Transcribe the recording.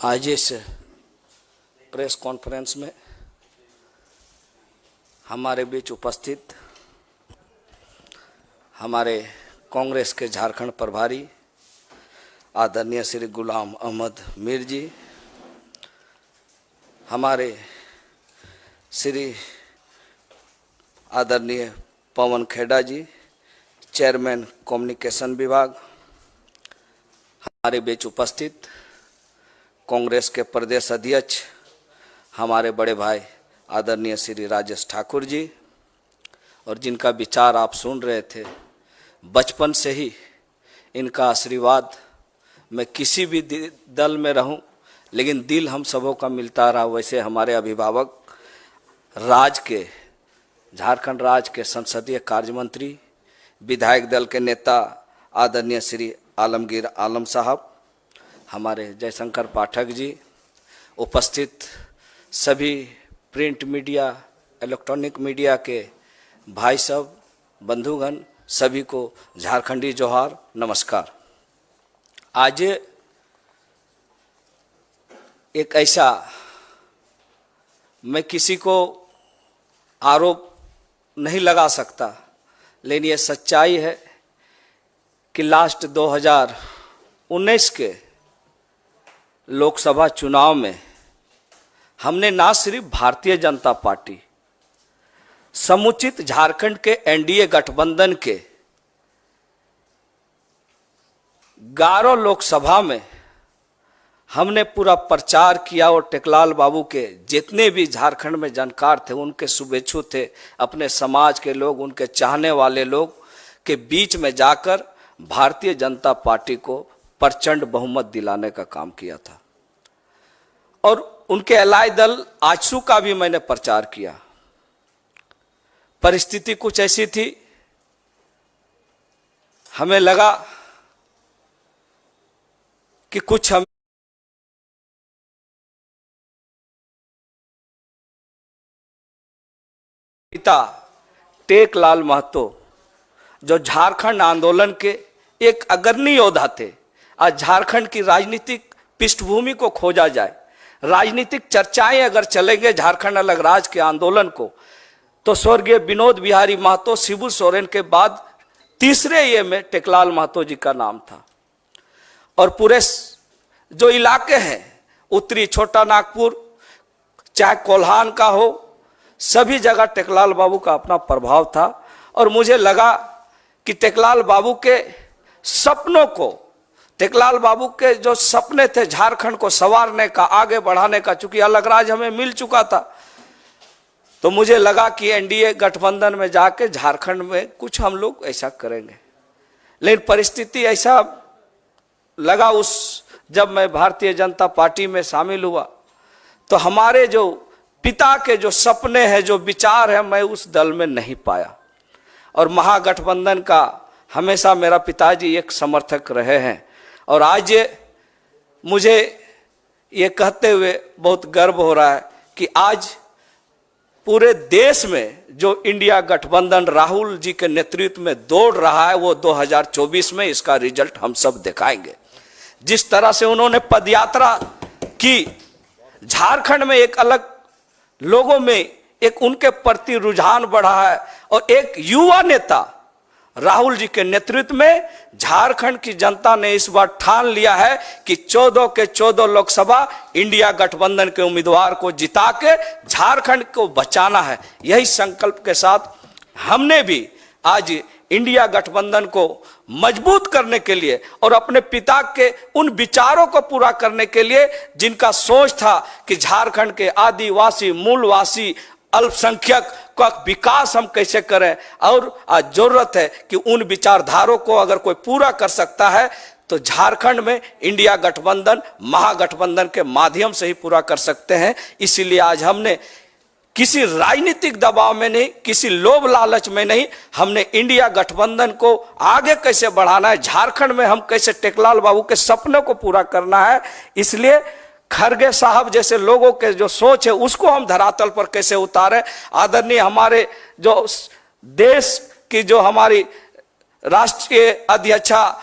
आज इस press conference में हमारे बीच उपस्थित हमारे कांग्रेस के झारखंड प्रभारी आदरणीय श्री गुलाम अहमद मीर जी, हमारे श्री आदरणीय पवन खेड़ा जी, चेयरमैन कम्युनिकेशन विभाग, हमारे बीच उपस्थित कांग्रेस के प्रदेश अध्यक्ष हमारे बड़े भाई आदरणीय श्री राजेश ठाकुर जी, और जिनका विचार आप सुन रहे थे, बचपन से ही इनका आशीर्वाद, मैं किसी भी दल में रहूं लेकिन दिल हम सबों का मिलता रहा। वैसे हमारे अभिभावक राज के, झारखंड राज्य के संसदीय कार्य मंत्री, विधायक दल के नेता आदरणीय श्री आलमगीर आलम साहब, हमारे जयशंकर पाठक जी, उपस्थित सभी प्रिंट मीडिया, इलेक्ट्रॉनिक मीडिया के भाई सब, बंधुगण, सभी को झारखंडी जोहार, नमस्कार। आज एक ऐसा, मैं किसी को आरोप नहीं लगा सकता, लेकिन ये सच्चाई है कि लास्ट 2019 के लोकसभा चुनाव में हमने ना सिर्फ भारतीय जनता पार्टी, समुचित झारखंड के एनडीए गठबंधन के 11 लोकसभा में हमने पूरा प्रचार किया, और टेकलाल बाबू के जितने भी झारखंड में जानकार थे, उनके शुभेच्छु थे, अपने समाज के लोग, उनके चाहने वाले लोग के बीच में जाकर भारतीय जनता पार्टी को प्रचंड बहुमत दिलाने का काम किया था। और उनके अलाय दल आजसू का भी मैंने प्रचार किया। परिस्थिति कुछ ऐसी थी, हमें लगा कि कुछ हम पिता टेकलाल महतो, जो झारखंड आंदोलन के एक अग्रणी योद्धा थे, आज झारखंड की राजनीतिक पृष्ठभूमि को खोजा जाए, राजनीतिक चर्चाएं अगर चलेंगे झारखंड अलग राज्य के आंदोलन को, तो स्वर्गीय विनोद बिहारी महतो, शिबू सोरेन के बाद तीसरे ये में टेकलाल महतो जी का नाम था। और पूरे जो इलाके हैं, उत्तरी छोटा नागपुर, चाहे कोल्हान का हो, सभी जगह टेकलाल बाबू का अपना प्रभाव था। और मुझे लगा कि टेकलाल बाबू के सपनों को, टेकलाल बाबू के जो सपने थे झारखंड को संवारने का, आगे बढ़ाने का, चूंकि अलग राज्य हमें मिल चुका था, तो मुझे लगा कि एनडीए गठबंधन में जाके झारखंड में कुछ हम लोग ऐसा करेंगे। लेकिन परिस्थिति ऐसा लगा, जब मैं भारतीय जनता पार्टी में शामिल हुआ, तो हमारे जो पिता के जो सपने हैं, जो विचार है, मैं उस दल में नहीं पाया। और महागठबंधन का हमेशा मेरा पिताजी एक समर्थक रहे हैं। और आज मुझे ये कहते हुए बहुत गर्व हो रहा है कि आज पूरे देश में जो इंडिया गठबंधन राहुल जी के नेतृत्व में दौड़ रहा है, वो 2024 में इसका रिजल्ट हम सब दिखाएंगे। जिस तरह से उन्होंने पदयात्रा की, झारखंड में एक अलग लोगों में एक उनके प्रति रुझान बढ़ा है, और एक युवा नेता राहुल जी के नेतृत्व में झारखंड की जनता ने इस बार ठान लिया है कि 14 के 14 लोकसभा इंडिया गठबंधन के उम्मीदवार को जिता के झारखंड को बचाना है। यही संकल्प के साथ हमने भी आज इंडिया गठबंधन को मजबूत करने के लिए और अपने पिता के उन विचारों को पूरा करने के लिए, जिनका सोच था कि झारखंड के आदिवासी, मूलवासी, अल्पसंख्यक का विकास हम कैसे करें, और आज जरूरत है कि उन विचारधारों को अगर कोई पूरा कर सकता है तो झारखंड में इंडिया गठबंधन, महागठबंधन के माध्यम से ही पूरा कर सकते हैं। इसीलिए आज हमने किसी राजनीतिक दबाव में नहीं, किसी लोभ लालच में नहीं, हमने इंडिया गठबंधन को आगे कैसे बढ़ाना है, झारखंड में हम कैसे टेकलाल बाबू के सपनों को पूरा करना है, इसलिए खरगे साहब जैसे लोगों के जो सोच है उसको हम धरातल पर कैसे उतारें। आदरणीय हमारे जो देश की, जो हमारी राष्ट्रीय अध्यक्षा